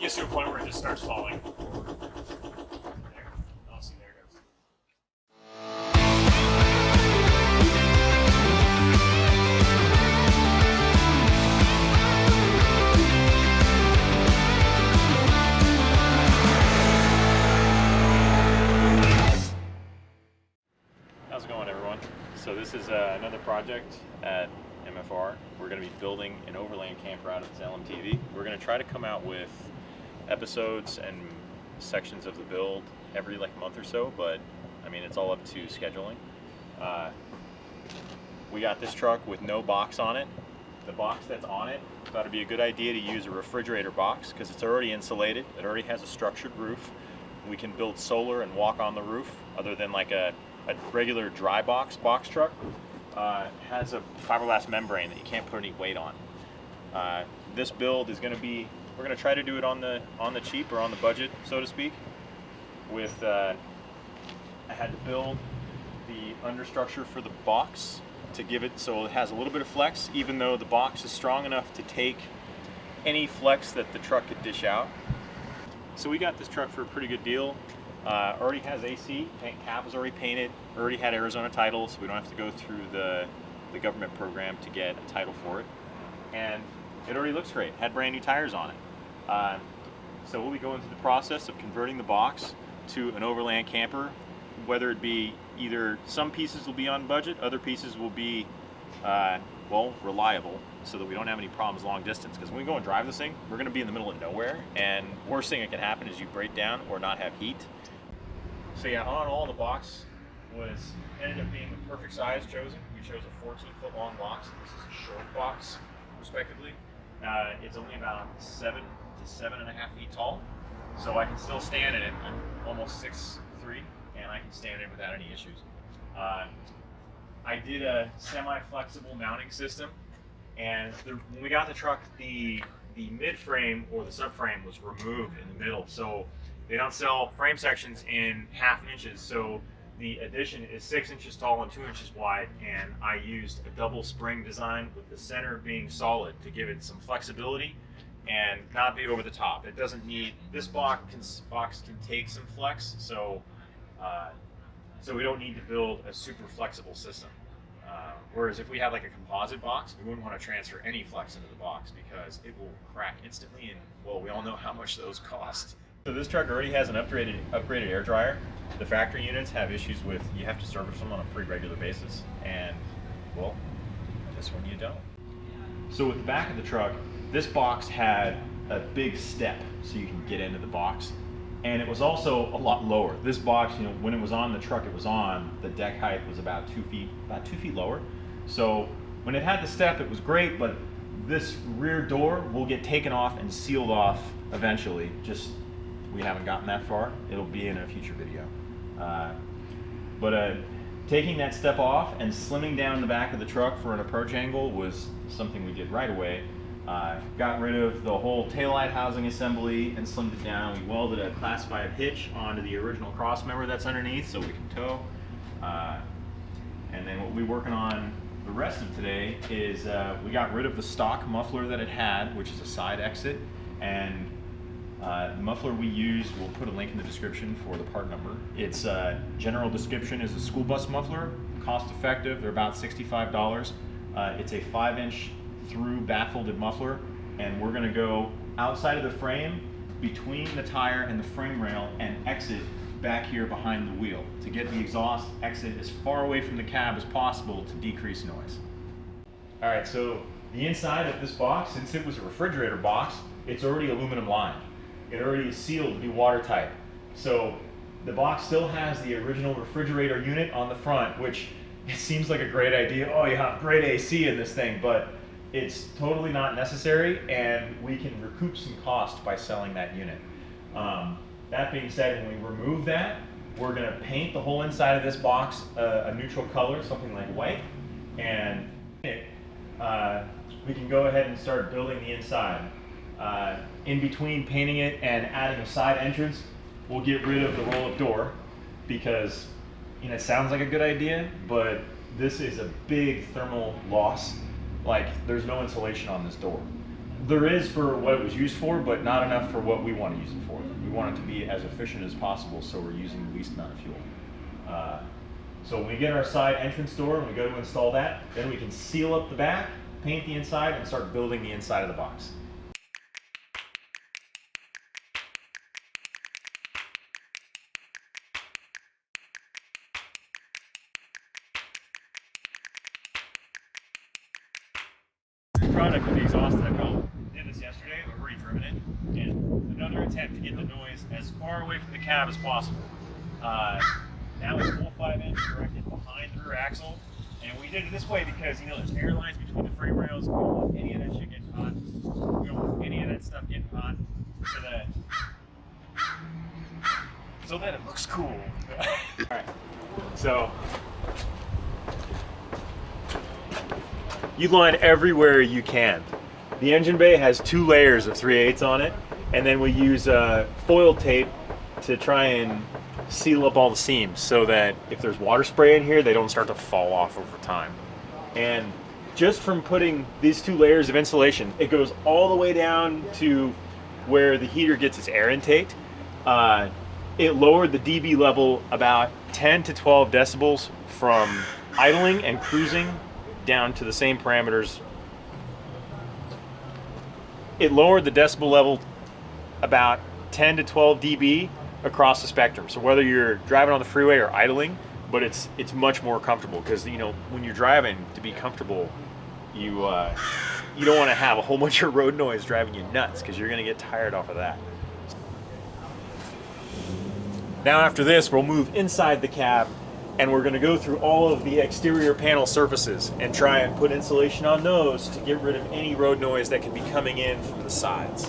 gets to a point where it just starts falling forward. There. Oh, see, there it goes. How's it going, everyone? So this is another project at MFR. We're going to be building an overland camper out of this LMTV. We're going to try to come out with episodes and sections of the build every month or so, but I mean, it's all up to scheduling. We got this truck with no box on it. The box that's on it, thought it'd be a good idea to use a refrigerator box because it's already insulated. It already has a structured roof. We can build solar and walk on the roof, other than like a regular dry box truck. Has a fiberglass membrane that you can't put any weight on. This build is going to be, we're going to try to do it on the cheap, or on the budget, so to speak. With I had to build the understructure for the box to give it so it has a little bit of flex, even though the box is strong enough to take any flex that the truck could dish out. So we got this truck for a pretty good deal. Already has AC, paint cap was already painted, already had Arizona title, so we don't have to go through the government program to get a title for it. And it already looks great, had brand new tires on it. So we'll be going through the process of converting the box to an overland camper, whether it be either some pieces will be on budget, other pieces will be, well, reliable, so that we don't have any problems long distance. Because when we go and drive this thing, we're going to be in the middle of nowhere, and worst thing that can happen is you break down or not have heat. So yeah, on all, the box ended up being the perfect size chosen. We chose a 14-foot long box. This is a short box, respectively. It's only about 7 to 7.5 feet tall, so I can still stand in it. I'm almost 6'3", and I can stand in it without any issues. I did a semi-flexible mounting system, and when we got the truck, the mid-frame or the subframe was removed in the middle. So they don't sell frame sections in 1/2 inches, so the addition is 6 inches tall and 2 inches wide, and I used a double spring design with the center being solid to give it some flexibility and not be over the top. It doesn't need, this box can take some flex, so we don't need to build a super flexible system. Whereas if we had like a composite box, we wouldn't want to transfer any flex into the box because it will crack instantly, and well, we all know how much those cost. So this truck already has an upgraded air dryer. The factory units have issues with, you have to service them on a pretty regular basis, and well, this one you don't. So with the back of the truck, this box had a big step so you can get into the box, and it was also a lot lower. This box, you know, when it was on the truck, the deck height was about 2 feet lower. So when it had the step, it was great, but this rear door will get taken off and sealed off eventually. Just, we haven't gotten that far. It'll be in a future video. But taking that step off and slimming down the back of the truck for an approach angle was something we did right away. Got rid of the whole taillight housing assembly and slimmed it down. We welded a Class 5 hitch onto the original cross member that's underneath so we can tow. And then what we're working on the rest of today is we got rid of the stock muffler that it had, which is a side exit, and the muffler we used, we'll put a link in the description for the part number. Its general description is a school bus muffler, cost effective, they're about $65. It's a 5-inch through baffled muffler, and we're gonna go outside of the frame, between the tire and the frame rail, and exit back here behind the wheel to get the exhaust exit as far away from the cab as possible to decrease noise. All right, so the inside of this box, since it was a refrigerator box, it's already aluminum lined. It already is sealed to be watertight. So the box still has the original refrigerator unit on the front, which it seems like a great idea. Oh, you have great AC in this thing, but it's totally not necessary, and we can recoup some cost by selling that unit. That being said, when we remove that, we're going to paint the whole inside of this box a neutral color, something like white, and we can go ahead and start building the inside. In between painting it and adding a side entrance, we'll get rid of the roll-up door because, you know, it sounds like a good idea, but this is a big thermal loss. Like, there's no insulation on this door. There is for what it was used for, but not enough for what we want to use it for. We want it to be as efficient as possible, so we're using the least amount of fuel. So when we get our side entrance door and we go to install that, then we can seal up the back, paint the inside, and start building the inside of the box. This product with the exhaust I built, did this yesterday, I've already driven it, and another attempt to get the noise as far away from the cab as possible. Now it's full 5-inch directed behind the rear axle, and we did it this way because, you know, there's air lines between the frame rails, we don't want any of that shit getting hot, we don't want any of that stuff getting hot, so that it looks cool. Alright, so you line everywhere you can. The engine bay has 2 layers of 3/8 on it, and then we use foil tape to try and seal up all the seams so that if there's water spray in here, they don't start to fall off over time. And just from putting these 2 layers of insulation, it goes all the way down to where the heater gets its air intake. It lowered the dB level about 10 to 12 decibels from idling and cruising down to the same parameters. It lowered the decibel level about 10 to 12 dB across the spectrum. So whether you're driving on the freeway or idling, but it's much more comfortable because, you know, when you're driving, to be comfortable, you don't want to have a whole bunch of road noise driving you nuts because you're going to get tired off of that. Now after this, we'll move inside the cab and we're going to go through all of the exterior panel surfaces and try and put insulation on those to get rid of any road noise that can be coming in from the sides.